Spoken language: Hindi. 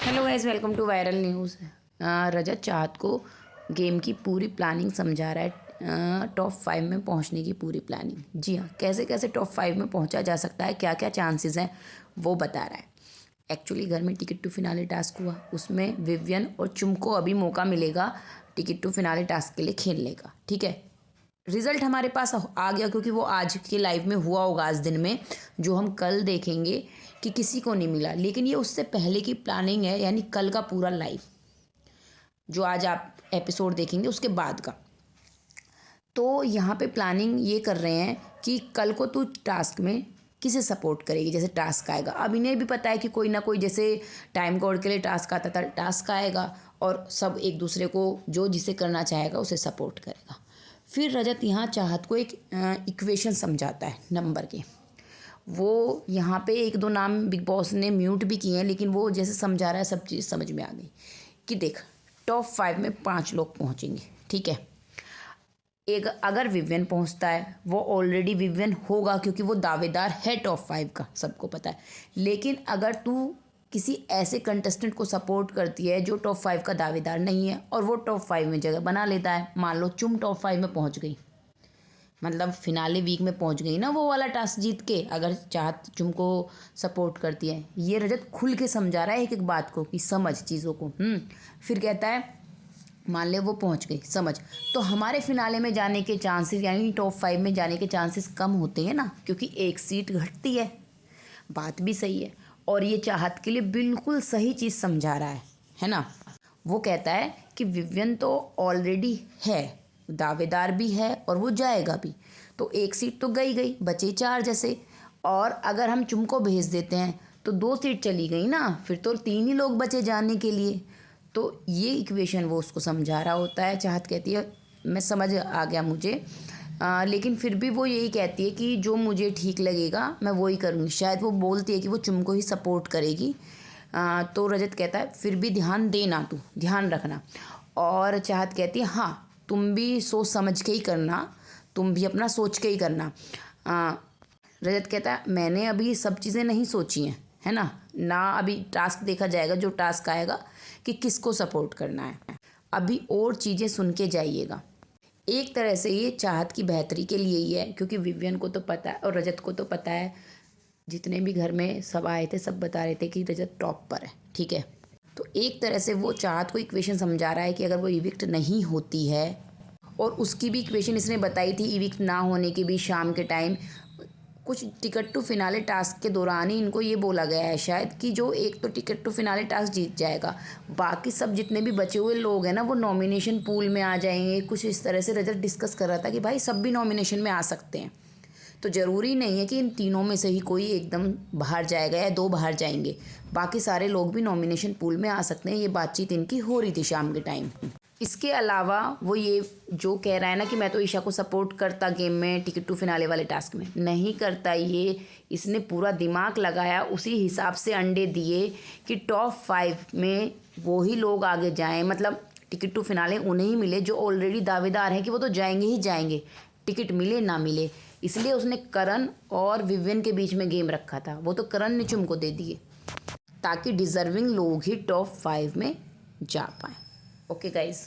Hello guys, welcome to viral news. Rajat Chahat को गेम की पूरी प्लानिंग समझा रहा है, टॉप 5 में पहुंचने की पूरी प्लानिंग। जी हाँ, कैसे कैसे टॉप 5 में पहुंचा जा सकता है, क्या क्या चांसेस हैं वो बता रहा है। एक्चुअली घर में टिकट टू फिनाले टास्क हुआ, उसमें विवियन और चुम को अभी मौका मिलेगा टिकट टू फिनाले टास्क के लिए खेलने का। ठीक है, रिजल्ट हमारे पास आ गया क्योंकि वो आज के लाइव में हुआ होगा, आज दिन में, जो हम कल देखेंगे कि किसी को नहीं मिला। लेकिन ये उससे पहले की प्लानिंग है, यानी कल का पूरा लाइव जो आज आप एपिसोड देखेंगे उसके बाद का। तो यहाँ पे प्लानिंग ये कर रहे हैं कि कल को तू टास्क में किसे सपोर्ट करेगी। जैसे टास्क आएगा, अब इन्हें भी पता है कि कोई ना कोई, जैसे टाइम कोड के लिए टास्क आता था, टास्क आएगा और सब एक दूसरे को जो जिसे करना चाहेगा उसे सपोर्ट करेगा। फिर रजत यहाँ चाहत को एक इक्वेशन समझाता है नंबर के। वो यहाँ पे एक दो नाम बिग बॉस ने म्यूट भी किए हैं, लेकिन वो जैसे समझा रहा है सब चीज़ समझ में आ गई कि देख, टॉप 5 में 5 लोग पहुँचेंगे। ठीक है, एक अगर विवियन पहुंचता है, वो ऑलरेडी विवियन होगा क्योंकि वो दावेदार है टॉप 5 का, सबको पता है। लेकिन अगर तू किसी ऐसे कंटेस्टेंट को सपोर्ट करती है जो टॉप 5 का दावेदार नहीं है और वो टॉप 5 में जगह बना लेता है, मान लो चुम टॉप 5 में पहुंच गई, मतलब फिनाले वीक में पहुंच गई ना वो वाला टास्क जीत के, अगर चाहत चुम को सपोर्ट करती है। ये रजत खुल के समझा रहा है एक एक बात को कि समझ चीज़ों को। फिर कहता है मान ले वो पहुंच गई, समझ, तो हमारे फिनाले में जाने के चांसेस, यानी टॉप 5 में जाने के चांसेस कम होते हैं ना, क्योंकि एक सीट घटती है। बात भी सही है, और ये चाहत के लिए बिल्कुल सही चीज़ समझा रहा है ना। वो कहता है कि विवियन तो ऑलरेडी है, दावेदार भी है और वो जाएगा भी, तो एक सीट तो गई गई, बचे 4 जैसे। और अगर हम चुम को भेज देते हैं तो 2 सीट चली गई ना, फिर तो 3 ही लोग बचे जाने के लिए। तो ये इक्वेशन वो उसको समझा रहा होता है। चाहत कहती है मैं समझ आ गया मुझे, लेकिन फिर भी वो यही कहती है कि जो मुझे ठीक लगेगा मैं वही करूँगी। शायद वो बोलती है कि वो चुम को ही सपोर्ट करेगी। तो रजत कहता है फिर भी ध्यान देना, तू ध्यान रखना। और चाहत कहती है हाँ, तुम भी सोच समझ के ही करना, तुम भी अपना सोच के ही करना। रजत कहता है मैंने अभी सब चीज़ें नहीं सोची हैं, है ना, अभी टास्क देखा जाएगा, जो टास्क आएगा कि किसको सपोर्ट करना है, अभी और चीज़ें सुन के जाइएगा। एक तरह से ये चाहत की बेहतरी के लिए ही है, क्योंकि विवियन को तो पता है और रजत को तो पता है, जितने भी घर में सब आए थे सब बता रहे थे कि रजत टॉप पर है। ठीक है, तो एक तरह से वो चाहत को इक्वेशन समझा रहा है कि अगर वो इविक्ट नहीं होती है, और उसकी भी इक्वेशन इसने बताई थी इविक्ट ना होने की भी, शाम के टाइम कुछ टिकट टू फिनाले टास्क के दौरान ही इनको ये बोला गया है शायद कि जो एक तो टिकट टू फिनाले टास्क जीत जाएगा, बाकी सब जितने भी बचे हुए लोग हैं ना वो नॉमिनेशन पूल में आ जाएंगे। कुछ इस तरह से रजत डिस्कस कर रहा था कि भाई सब भी नॉमिनेशन में आ सकते हैं, तो ज़रूरी नहीं है कि इन तीनों में से ही कोई एकदम बाहर जाएगा या 2 बाहर जाएंगे, बाकी सारे लोग भी नॉमिनेशन पूल में आ सकते हैं। ये बातचीत इनकी हो रही थी शाम के टाइम। इसके अलावा वो ये जो कह रहा है ना कि मैं तो ईशा को सपोर्ट करता गेम में, टिकट टू फिनाले वाले टास्क में, नहीं करता ये। इसने पूरा दिमाग लगाया, उसी हिसाब से अंडे दिए कि टॉप 5 में वो ही लोग आगे जाएं, मतलब टिकट टू फिनाले उन्हें ही मिले जो ऑलरेडी दावेदार हैं कि वो तो जाएंगे ही जाएंगे, टिकट मिले ना मिले। इसलिए उसने करण और विवियन के बीच में गेम रखा था, वो तो करण ने चुम को दे दिए ताकि डिज़र्विंग लोग ही टॉप 5 में जा पाएँ। Okay guys.